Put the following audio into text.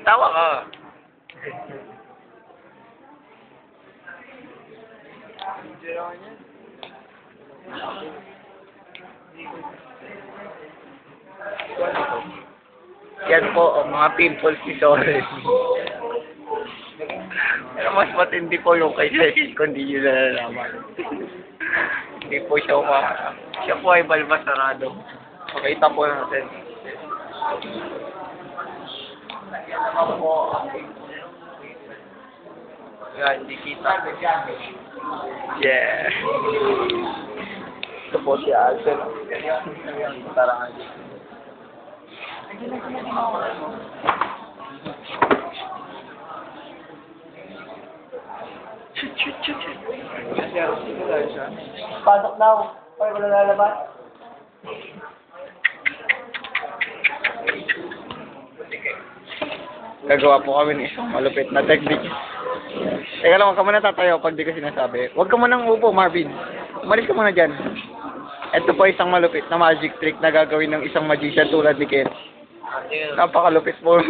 Tawa ka. Yan po ang mga pimples ni Torres. Pero mas matindi po yung kay Cecil kung di nyo nalalaman. Hindi po siya siya po ay balbasarado. Pakita po natin. Yan naman po ang yan, hindi kita. Yeah. Ito po si Alden. Tarangan dito. Pasok daw. Pag wala lalabas. Gagawa po kami ng isang malupit na technique. Teka lang, huwag ka muna tatayo pag di ko sinasabi. Huwag ka munang upo, Marvin. Umalis ka muna dyan. Ito po isang malupit na magic trick na gagawin ng isang magician tulad ni Ken. Napakalupit po.